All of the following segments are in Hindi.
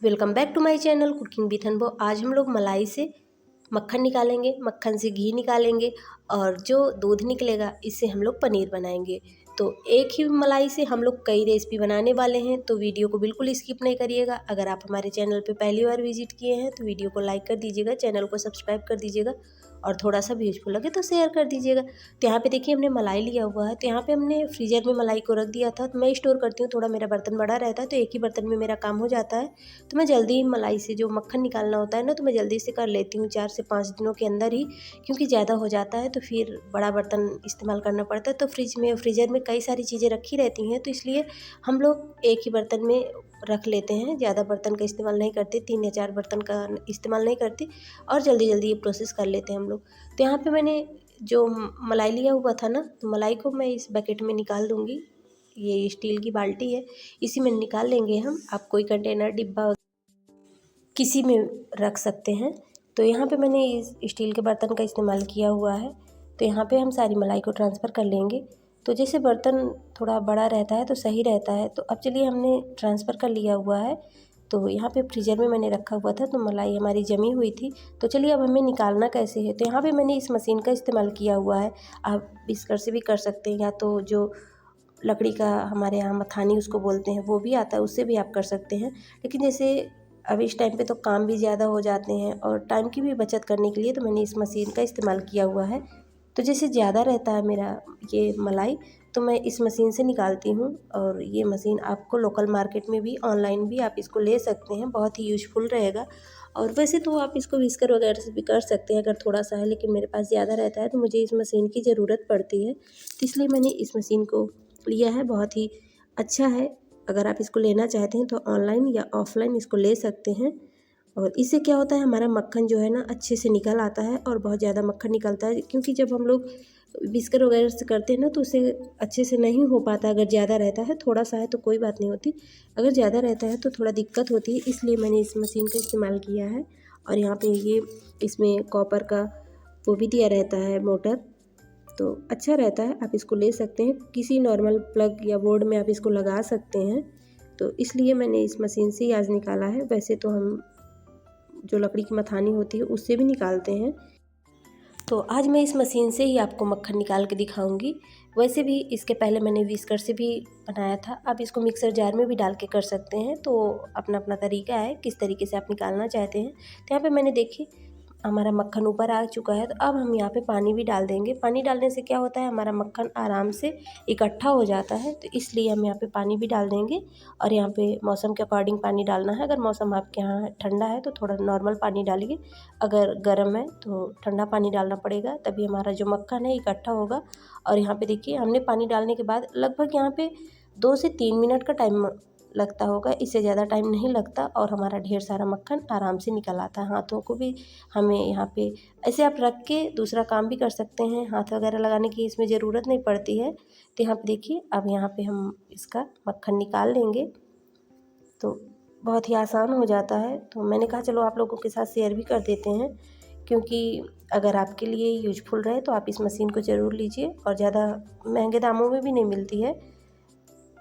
Welcome back to my channel cooking with Anubhav. आज हम लोग मलाई से मक्खन निकालेंगे, मक्खन से घी निकालेंगे और जो दूध निकलेगा इससे हम लोग पनीर बनाएंगे। तो एक ही मलाई से हम लोग कई रेसिपी बनाने वाले हैं, तो वीडियो को बिल्कुल स्किप नहीं करिएगा। अगर आप हमारे चैनल पे पहली बार विजिट किए हैं तो वीडियो को लाइक कर दीजिएगा, चैनल को सब्सक्राइब कर दीजिएगा और थोड़ा सा भी यूजफुल लगे तो शेयर कर दीजिएगा। तो यहाँ पे देखिए हमने मलाई लिया हुआ है, तो यहाँ पे हमने फ्रीजर में मलाई को रख दिया था। तो मैं स्टोर करती हूँ, थोड़ा मेरा बर्तन बड़ा रहता है तो एक ही बर्तन में मेरा काम हो जाता है। तो मैं जल्दी मलाई से जो मक्खन निकालना होता है ना, तो मैं जल्दी से कर लेती हूँ 4 से 5 दिनों के अंदर ही, क्योंकि ज़्यादा हो जाता है तो फिर बड़ा बर्तन इस्तेमाल करना पड़ता है। तो फ्रीजर में कई सारी चीज़ें रखी रहती हैं, तो इसलिए हम लोग एक ही बर्तन में रख लेते हैं, ज़्यादा बर्तन का इस्तेमाल नहीं करते, 3 या 4 बर्तन का इस्तेमाल नहीं करते और जल्दी जल्दी ये प्रोसेस कर लेते हैं हम लोग। तो यहाँ पे मैंने जो मलाई लिया हुआ था ना, तो मलाई को मैं इस बकेट में निकाल दूँगी। ये स्टील की बाल्टी है, इसी में निकाल लेंगे हम। आप कोई कंटेनर डिब्बा किसी में रख सकते हैं। तो यहाँ पे मैंने इस स्टील के बर्तन का इस्तेमाल किया हुआ है। तो यहाँ पे हम सारी मलाई को ट्रांसफ़र कर लेंगे। तो जैसे बर्तन थोड़ा बड़ा रहता है तो सही रहता है। तो अब चलिए हमने ट्रांसफ़र कर लिया हुआ है। तो यहाँ पे फ्रीजर में मैंने रखा हुआ था, तो मलाई हमारी जमी हुई थी। तो चलिए अब हमें निकालना कैसे है। तो यहाँ पे मैंने इस मशीन का इस्तेमाल किया हुआ है। आप विस्कर से भी कर सकते हैं, या तो जो लकड़ी का हमारे यहाँ मथानी उसको बोलते हैं वो भी आता है, उससे भी आप कर सकते हैं। लेकिन जैसे अब इस टाइम पे तो काम भी ज़्यादा हो जाते हैं और टाइम की भी बचत करने के लिए तो मैंने इस मशीन का इस्तेमाल किया हुआ है। तो जैसे ज़्यादा रहता है मेरा ये मलाई, तो मैं इस मशीन से निकालती हूँ। और ये मशीन आपको लोकल मार्केट में भी, ऑनलाइन भी आप इसको ले सकते हैं, बहुत ही यूज़फुल रहेगा। और वैसे तो आप इसको व्हिस्कर वगैरह से भी कर सकते हैं अगर थोड़ा सा है, लेकिन मेरे पास ज़्यादा रहता है तो मुझे इस मशीन की ज़रूरत पड़ती है, तो इसलिए मैंने इस मशीन को लिया है। बहुत ही अच्छा है, अगर आप इसको लेना चाहते हैं तो ऑनलाइन या ऑफ़लाइन इसको ले सकते हैं। और इससे क्या होता है, हमारा मक्खन जो है ना अच्छे से निकल आता है और बहुत ज़्यादा मक्खन निकलता है। क्योंकि जब हम लोग व्हिस्कर वगैरह से करते हैं ना, तो उससे अच्छे से नहीं हो पाता। अगर ज़्यादा रहता है, थोड़ा सा है तो कोई बात नहीं होती, अगर ज़्यादा रहता है तो थोड़ा दिक्कत होती है। इसलिए मैंने इस मशीन का इस्तेमाल किया है। और यहाँ पे ये इसमें कॉपर का वो भी दिया रहता है मोटर, तो अच्छा रहता है। आप इसको ले सकते हैं, किसी नॉर्मल प्लग या बोर्ड में आप इसको लगा सकते हैं। तो इसलिए मैंने इस मशीन से ही आज निकाला है। वैसे तो हम जो लकड़ी की मथानी होती है उससे भी निकालते हैं। तो आज मैं इस मशीन से ही आपको मक्खन निकाल के दिखाऊंगी। वैसे भी इसके पहले मैंने व्हिस्कर से भी बनाया था, आप इसको मिक्सर जार में भी डाल के कर सकते हैं। तो अपना अपना तरीका है किस तरीके से आप निकालना चाहते हैं। तो यहाँ पे मैंने देखी हमारा मक्खन ऊपर आ चुका है, तो अब हम यहाँ पे पानी भी डाल देंगे। पानी डालने से क्या होता है, हमारा मक्खन आराम से इकट्ठा हो जाता है, तो इसलिए हम यहाँ पे पानी भी डाल देंगे। और यहाँ पे मौसम के अकॉर्डिंग पानी डालना है। अगर मौसम आपके यहाँ ठंडा है तो थोड़ा नॉर्मल पानी डालिए, अगर गर्म है तो ठंडा पानी डालना पड़ेगा, तभी हमारा जो मक्खन है इकट्ठा होगा। और यहाँ पे देखिए हमने पानी डालने के बाद लगभग यहाँ पे 2 से 3 मिनट का टाइम लगता होगा, इससे ज़्यादा टाइम नहीं लगता और हमारा ढेर सारा मक्खन आराम से निकल आता है। हाथों को भी हमें यहाँ पे ऐसे आप रख के दूसरा काम भी कर सकते हैं, हाथ वगैरह लगाने की इसमें ज़रूरत नहीं पड़ती है। तो यहाँ पे देखिए अब यहाँ पे हम इसका मक्खन निकाल लेंगे, तो बहुत ही आसान हो जाता है। तो मैंने कहा चलो आप लोगों के साथ शेयर भी कर देते हैं, क्योंकि अगर आपके लिए यूजफुल रहे तो आप इस मशीन को ज़रूर लीजिए। और ज़्यादा महंगे दामों में भी नहीं मिलती है,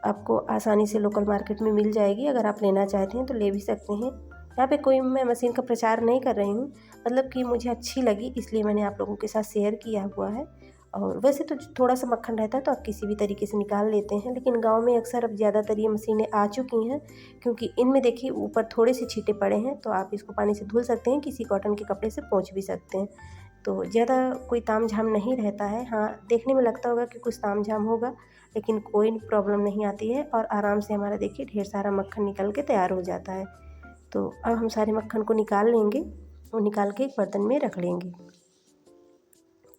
आपको आसानी से लोकल मार्केट में मिल जाएगी। अगर आप लेना चाहते हैं तो ले भी सकते हैं। यहाँ पे कोई मैं मशीन का प्रचार नहीं कर रही हूँ, मतलब कि मुझे अच्छी लगी इसलिए मैंने आप लोगों के साथ शेयर किया हुआ है। और वैसे तो थोड़ा सा मक्खन रहता है तो आप किसी भी तरीके से निकाल लेते हैं, लेकिन गांव में अक्सर अब ज़्यादातर ये मशीनें आ चुकी हैं, क्योंकि इनमें देखिए ऊपर थोड़े से छींटे पड़े हैं, तो आप इसको पानी से धुल सकते हैं, किसी कॉटन के कपड़े से पोंछ भी सकते हैं। तो ज़्यादा कोई ताम झाम नहीं रहता है। हाँ, देखने में लगता होगा कि कुछ ताम झाम होगा, लेकिन कोई प्रॉब्लम नहीं आती है और आराम से हमारा देखिए ढेर सारा मक्खन निकल के तैयार हो जाता है। तो अब हम सारे मक्खन को निकाल लेंगे और निकाल के एक बर्तन में रख लेंगे।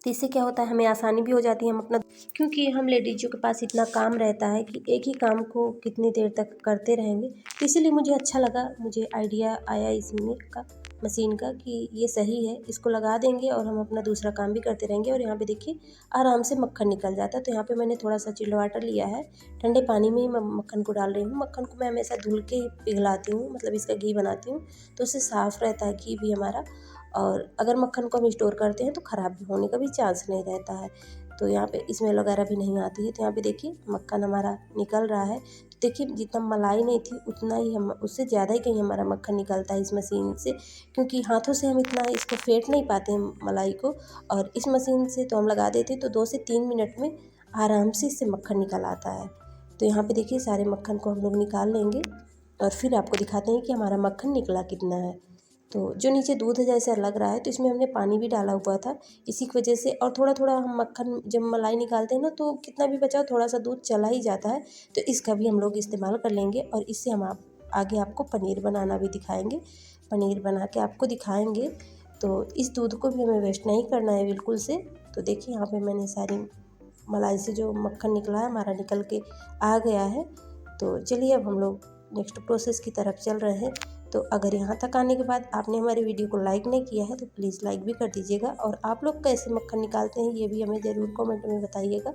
तो इससे क्या होता है, हमें आसानी भी हो जाती है। हम अपना, क्योंकि हम लेडीज़ों के पास इतना काम रहता है कि एक ही काम को कितनी देर तक करते रहेंगे, तो इसीलिए मुझे अच्छा लगा, मुझे आइडिया आया इसमें का मशीन का कि ये सही है, इसको लगा देंगे और हम अपना दूसरा काम भी करते रहेंगे। और यहाँ पे देखिए आराम से मक्खन निकल जाता है। तो यहाँ पे मैंने थोड़ा सा चिल्ड वाटर लिया है, ठंडे पानी में ही मैं मक्खन को डाल रही हूँ। मक्खन को मैं हमेशा धुल के ही पिघलाती हूँ, मतलब इसका घी बनाती हूँ, तो उससे साफ़ रहता है घी भी हमारा। और अगर मक्खन को हम स्टोर करते हैं तो ख़राब होने का भी चांस नहीं रहता है। तो यहाँ पे स्मेल वगैरह भी नहीं आती है। तो यहाँ पे देखिए मक्खन हमारा निकल रहा है। तो देखिए जितना मलाई नहीं थी उतना ही हम उससे ज़्यादा ही कहीं हमारा मक्खन निकलता है इस मशीन से, क्योंकि हाथों से हम इतना इसको फेंट नहीं पाते हैं मलाई को। और इस मशीन से तो हम लगा देते तो 2 से 3 मिनट में आराम से इससे मक्खन निकल आता है। तो यहाँ पे देखिए सारे मक्खन को हम लोग निकाल लेंगे और फिर आपको दिखाते हैं कि हमारा मक्खन निकला कितना है। तो जो नीचे दूध जैसा लग रहा है तो इसमें हमने पानी भी डाला हुआ था, इसी की वजह से। और थोड़ा थोड़ा हम मक्खन जब मलाई निकालते हैं ना तो कितना भी बचा थोड़ा सा दूध चला ही जाता है, तो इसका भी हम लोग इस्तेमाल कर लेंगे। और इससे हम आगे आपको पनीर बनाना भी दिखाएंगे, पनीर बना के आपको दिखाएंगे। तो इस दूध को भी हमें वेस्ट नहीं करना है बिल्कुल से। तो देखिए यहाँ पे मैंने सारी मलाई से जो मक्खन निकला है हमारा निकल के आ गया है। तो चलिए अब हम लोग नेक्स्ट प्रोसेस की तरफ चल रहे हैं। तो अगर यहाँ तक आने के बाद आपने हमारी वीडियो को लाइक नहीं किया है तो प्लीज़ लाइक भी कर दीजिएगा। और आप लोग कैसे मक्खन निकालते हैं ये भी हमें ज़रूर कमेंट में बताइएगा।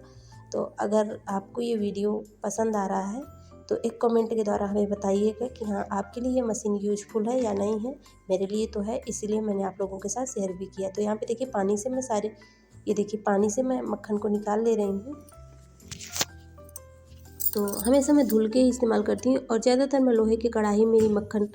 तो अगर आपको ये वीडियो पसंद आ रहा है तो एक कमेंट के द्वारा हमें बताइएगा कि हाँ आपके लिए ये मशीन यूजफुल है या नहीं है। मेरे लिए तो है, इसीलिए मैंने आप लोगों के साथ शेयर भी किया। तो यहाँ पे देखिए पानी से मैं ये देखिए पानी से मैं मक्खन को निकाल ले रही हूँ। तो हमेशा मैं धुल के ही इस्तेमाल करती हूँ और ज़्यादातर मैं लोहे की कढ़ाई में ही मक्खन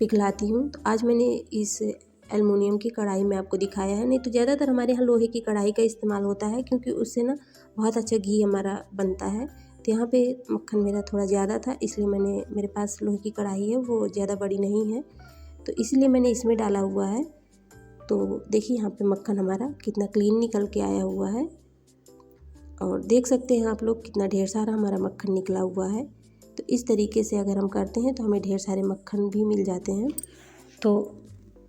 पिघलाती हूँ। तो आज मैंने इस एल्युमिनियम की कढ़ाई में आपको दिखाया है, नहीं तो ज़्यादातर हमारे यहाँ लोहे की कढ़ाई का इस्तेमाल होता है, क्योंकि उससे ना बहुत अच्छा घी हमारा बनता है। तो यहाँ पे मक्खन मेरा थोड़ा ज़्यादा था, इसलिए मेरे पास लोहे की कढ़ाई है, वो ज़्यादा बड़ी नहीं है, तो इसलिए मैंने इसमें डाला हुआ है। तो देखिए यहाँ पे मक्खन हमारा कितना क्लीन निकल के आया हुआ है और देख सकते हैं आप लोग कितना ढेर सारा हमारा मक्खन निकला हुआ है। तो इस तरीके से अगर हम करते हैं तो हमें ढेर सारे मक्खन भी मिल जाते हैं। तो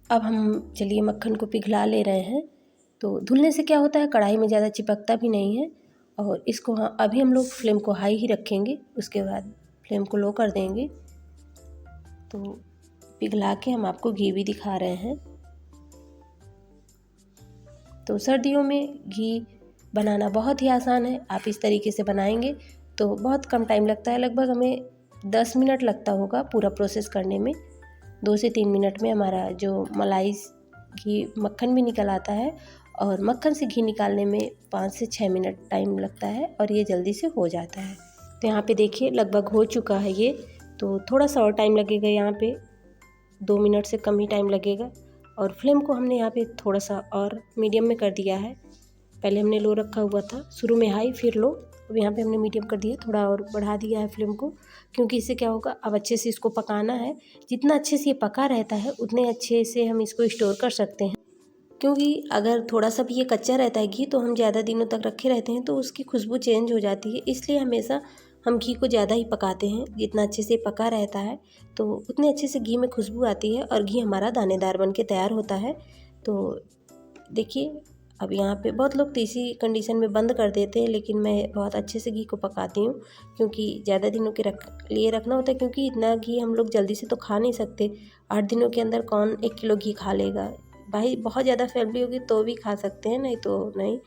अब हम चलिए मक्खन को पिघला ले रहे हैं। तो धुलने से क्या होता है, कढ़ाई में ज़्यादा चिपकता भी नहीं है। और इसको अभी हम लोग फ्लेम को हाई ही रखेंगे, उसके बाद फ्लेम को लो कर देंगे। तो पिघला के हम आपको घी भी दिखा रहे हैं। तो सर्दियों में घी बनाना बहुत ही आसान है, आप इस तरीके से बनाएंगे तो बहुत कम टाइम लगता है। लगभग हमें 10 मिनट लगता होगा पूरा प्रोसेस करने में। 2 से 3 मिनट में हमारा जो मलाई घी मक्खन भी निकल आता है और मक्खन से घी निकालने में 5 से 6 मिनट टाइम लगता है और ये जल्दी से हो जाता है। तो यहाँ पे देखिए लगभग हो चुका है ये। तो थोड़ा सा और टाइम लगेगा, यहाँ पे 2 मिनट से कम ही टाइम लगेगा। और फ्लेम को हमने यहाँ पे थोड़ा सा और मीडियम में कर दिया है। पहले हमने लो रखा हुआ था, शुरू में हाई फिर लो, अब यहाँ पे हमने मीडियम कर दिया, थोड़ा और बढ़ा दिया है फ्लेम को, क्योंकि इससे क्या होगा अब अच्छे से इसको पकाना है। जितना अच्छे से ये पका रहता है उतने अच्छे से हम इसको स्टोर कर सकते हैं, क्योंकि अगर थोड़ा सा भी ये कच्चा रहता है घी तो हम ज़्यादा दिनों तक रखे रहते हैं तो उसकी खुशबू चेंज हो जाती है। इसलिए हमेशा हम घी को ज़्यादा ही पकाते हैं। जितना अच्छे से पका रहता है तो उतने अच्छे से घी में खुशबू आती है और घी हमारा दानेदार बन के तैयार होता है। तो देखिए अब यहाँ पे बहुत लोग तो इसी कंडीशन में बंद कर देते हैं, लेकिन मैं बहुत अच्छे से घी को पकाती हूँ, क्योंकि ज़्यादा दिनों के लिए रखना होता है, क्योंकि इतना घी हम लोग जल्दी से तो खा नहीं सकते। 8 दिनों के अंदर कौन 1 किलो घी खा लेगा भाई, बहुत ज़्यादा फैमिली होगी तो भी खा सकते हैं, नहीं तो नहीं।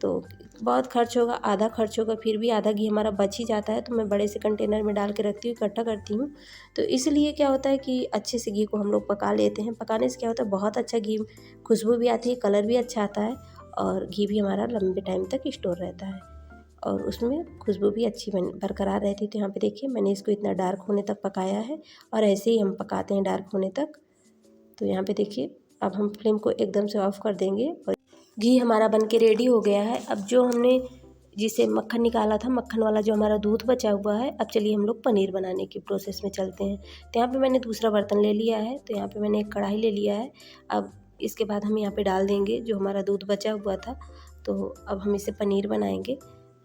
तो बहुत खर्च होगा, आधा खर्च होगा, फिर भी आधा घी हमारा बच ही जाता है। तो मैं बड़े से कंटेनर में डाल के रखती हूँ, इकट्ठा करती हूँ। तो इसलिए क्या होता है कि अच्छे से घी को हम लोग पका लेते हैं। पकाने से क्या होता है बहुत अच्छा घी, खुशबू भी आती है, कलर भी अच्छा आता है और घी भी हमारा लंबे टाइम तक स्टोर रहता है और उसमें खुशबू भी अच्छी बरकरार रहती है। तो यहाँ पे देखिए मैंने इसको इतना डार्क होने तक पकाया है और ऐसे ही हम पकाते हैं डार्क होने तक। तो यहाँ पे देखिए अब हम फ्लेम को एकदम से ऑफ कर देंगे और घी हमारा बन के रेडी हो गया है। अब जो हमने जिसे मक्खन निकाला था, मक्खन वाला जो हमारा दूध बचा हुआ है, अब चलिए हम लोग पनीर बनाने की प्रोसेस में चलते हैं। तो यहाँ पे मैंने दूसरा बर्तन ले लिया है, तो यहाँ पे मैंने एक कढ़ाई ले लिया है। अब इसके बाद हम यहाँ पे डाल देंगे जो हमारा दूध बचा हुआ था। तो अब हम इसे पनीर बनाएंगे,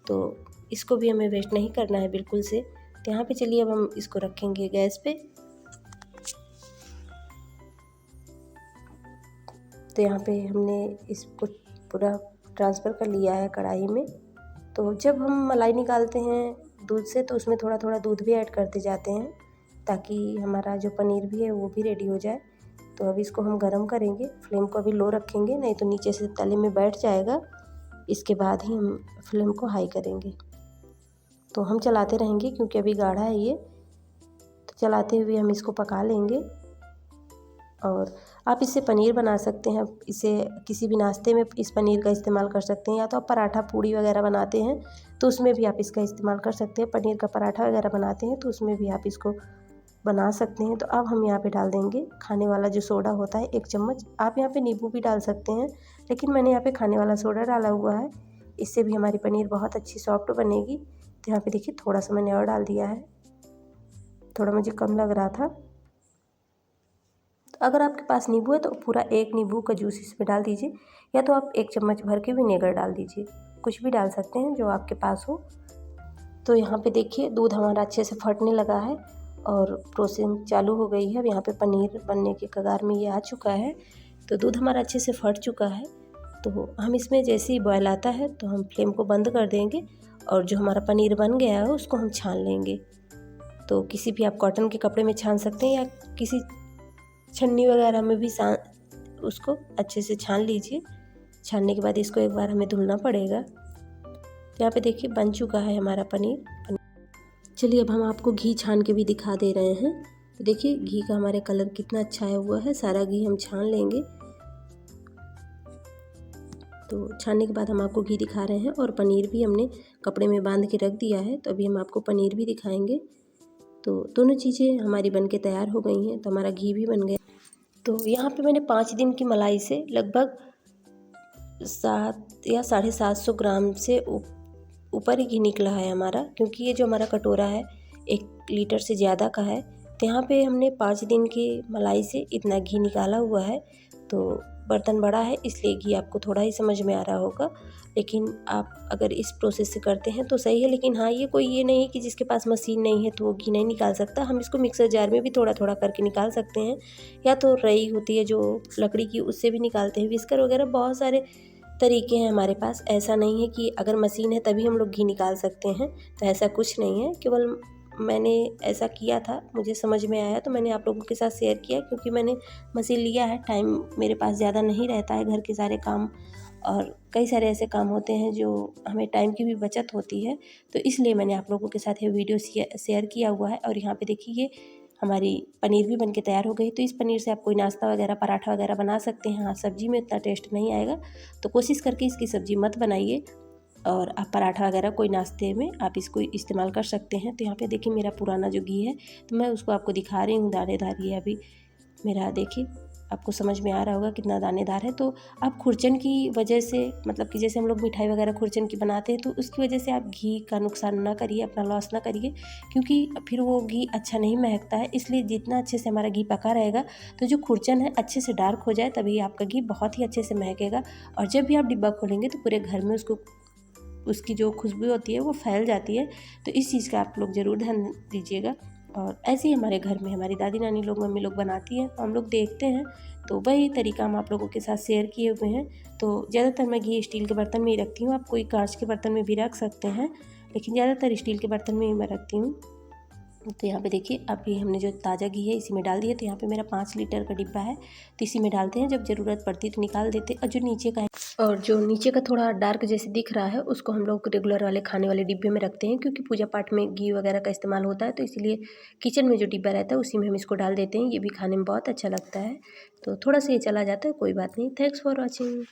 तो इसको भी हमें वेस्ट नहीं करना है बिल्कुल से। तो यहाँ पे चलिए अब हम इसको रखेंगे गैस पे। तो यहाँ पे हमने इसको पूरा ट्रांसफ़र कर लिया है कढ़ाई में। तो जब हम मलाई निकालते हैं दूध से तो उसमें थोड़ा थोड़ा दूध भी ऐड करते जाते हैं, ताकि हमारा जो पनीर भी है वो भी रेडी हो जाए। तो अब इसको हम गरम करेंगे, फ्लेम को अभी लो रखेंगे, नहीं तो नीचे से तले में बैठ जाएगा। इसके बाद ही हम फ्लेम को हाई करेंगे। तो हम चलाते रहेंगे क्योंकि अभी गाढ़ा है ये, तो चलाते हुए हम इसको पका लेंगे। और आप इससे पनीर बना सकते हैं। इसे किसी भी नाश्ते में इस पनीर का इस्तेमाल कर सकते हैं, या तो आप पराठा पूड़ी वगैरह बनाते हैं तो उसमें भी आप इसका इस्तेमाल कर सकते हैं। पनीर का पराठा वगैरह बनाते हैं तो उसमें भी आप इसको बना सकते हैं। तो अब हम यहाँ पे डाल देंगे खाने वाला जो सोडा होता है 1 चम्मच। आप यहाँ पे नींबू भी डाल सकते हैं, लेकिन मैंने यहाँ पे खाने वाला सोडा डाला हुआ है। इससे भी हमारी पनीर बहुत अच्छी सॉफ्ट बनेगी। तो यहाँ पे देखिए थोड़ा सा मैंने और डाल दिया है, थोड़ा मुझे कम लग रहा था। तो अगर आपके पास नींबू है तो पूरा 1 नींबू का जूस इसमें डाल दीजिए, या तो आप 1 चम्मच भर के विनेगर डाल दीजिए, कुछ भी डाल सकते हैं जो आपके पास हो। तो यहाँ पे देखिए दूध हमारा अच्छे से फटने लगा है और प्रोसेसिंग चालू हो गई है। अब यहाँ पे पनीर बनने के कगार में ये आ चुका है। तो दूध हमारा अच्छे से फट चुका है। तो हम इसमें जैसे ही बॉयल आता है तो हम फ्लेम को बंद कर देंगे और जो हमारा पनीर बन गया है उसको हम छान लेंगे। तो किसी भी आप कॉटन के कपड़े में छान सकते हैं, या किसी छन्नी वगैरह में भी उसको अच्छे से छान लीजिए। छानने के बाद इसको एक बार हमें धुलना पड़ेगा। तो यहाँ पे देखिए बन चुका है हमारा पनीर। चलिए अब हम आपको घी छान के भी दिखा दे रहे हैं। तो देखिए घी का हमारे कलर कितना अच्छा आया हुआ है। सारा घी हम छान लेंगे। तो छानने के बाद हम आपको घी दिखा रहे हैं, और पनीर भी हमने कपड़े में बांध के रख दिया है। तो अभी हम आपको पनीर भी दिखाएंगे। तो दोनों चीज़ें हमारी बन के तैयार हो गई हैं। तो हमारा घी भी बन गया। तो यहाँ पे मैंने 5 दिन की मलाई से लगभग 7 या 750 ग्राम से ऊपर ही घी निकला है हमारा, क्योंकि ये जो हमारा कटोरा है 1 लीटर से ज़्यादा का है। तो यहाँ पे हमने 5 दिन की मलाई से इतना घी निकाला हुआ है। तो बर्तन बड़ा है इसलिए घी आपको थोड़ा ही समझ में आ रहा होगा, लेकिन आप अगर इस प्रोसेस से करते हैं तो सही है। लेकिन हाँ, ये नहीं है कि जिसके पास मशीन नहीं है तो वो घी नहीं निकाल सकता। हम इसको मिक्सर जार में भी थोड़ा थोड़ा करके निकाल सकते हैं, या तो रई होती है जो लकड़ी की, उससे भी निकालते हैं। विस्कर वगैरह बहुत सारे तरीके हैं हमारे पास। ऐसा नहीं है कि अगर मशीन है तभी हम लोग घी निकाल सकते हैं, तो ऐसा कुछ नहीं है। केवल मैंने ऐसा किया था, मुझे समझ में आया तो मैंने आप लोगों के साथ शेयर किया, क्योंकि मैंने मशीन लिया है। टाइम मेरे पास ज़्यादा नहीं रहता है, घर के सारे काम और कई सारे ऐसे काम होते हैं जो हमें टाइम की भी बचत होती है। तो इसलिए मैंने आप लोगों के साथ ये वीडियो शेयर किया हुआ है। और यहाँ पे देखिए ये हमारी पनीर भी बनके तैयार हो गई। तो इस पनीर से आप कोई नाश्ता वगैरह, पराठा वगैरह बना सकते हैं। हाँ, सब्जी में इतना टेस्ट नहीं आएगा, तो कोशिश करके इसकी सब्जी मत बनाइए, और आप पराठा वगैरह कोई नाश्ते में आप इसको इस्तेमाल कर सकते हैं। तो यहाँ पे देखिए मेरा पुराना जो घी है तो मैं उसको आपको दिखा रही हूँ। दानेदार ये अभी मेरा देखिए, आपको समझ में आ रहा होगा कितना दानेदार है। तो आप खुरचन की वजह से, मतलब कि जैसे हम लोग मिठाई वगैरह खुरचन की बनाते हैं, तो उसकी वजह से आप घी का नुकसान ना करिए, अपना लॉस ना करिए, क्योंकि फिर वो घी अच्छा नहीं महकता है। इसलिए जितना अच्छे से हमारा घी पका रहेगा तो जो खुरचन है अच्छे से डार्क हो जाए, तभी आपका घी बहुत ही अच्छे से महकेगा। और जब भी आप डिब्बा खोलेंगे तो पूरे घर में उसकी जो खुशबू होती है वो फैल जाती है। तो इस चीज़ का आप लोग ज़रूर ध्यान दीजिएगा। और ऐसे ही हमारे घर में हमारी दादी नानी लोग, मम्मी लोग बनाती हैं, तो हम लोग देखते हैं, तो वही तरीका हम आप लोगों के साथ शेयर किए हुए हैं। तो ज़्यादातर मैं घी स्टील के बर्तन में ही रखती हूँ। आप कोई कांच के बर्तन में भी रख सकते हैं, लेकिन ज़्यादातर स्टील के बर्तन में ही मैं रखती हूँ। तो यहाँ पे देखिए अभी हमने जो ताज़ा घी है इसी में डाल दिया। तो यहाँ पे मेरा 5 लीटर का डिब्बा है, तो इसी में डालते हैं। जब ज़रूरत पड़ती है तो निकाल देते हैं। और जो नीचे का थोड़ा डार्क जैसे दिख रहा है उसको हम लोग रेगुलर वाले खाने वाले डिब्बे में रखते हैं, क्योंकि पूजा पाठ में घी वगैरह का इस्तेमाल होता है। तो इसीलिए किचन में जो डिब्बा रहता है उसी में हम इसको डाल देते हैं। ये भी खाने में बहुत अच्छा लगता है। तो थोड़ा सा ये चला जाता है, कोई बात नहीं। Thanks for watching.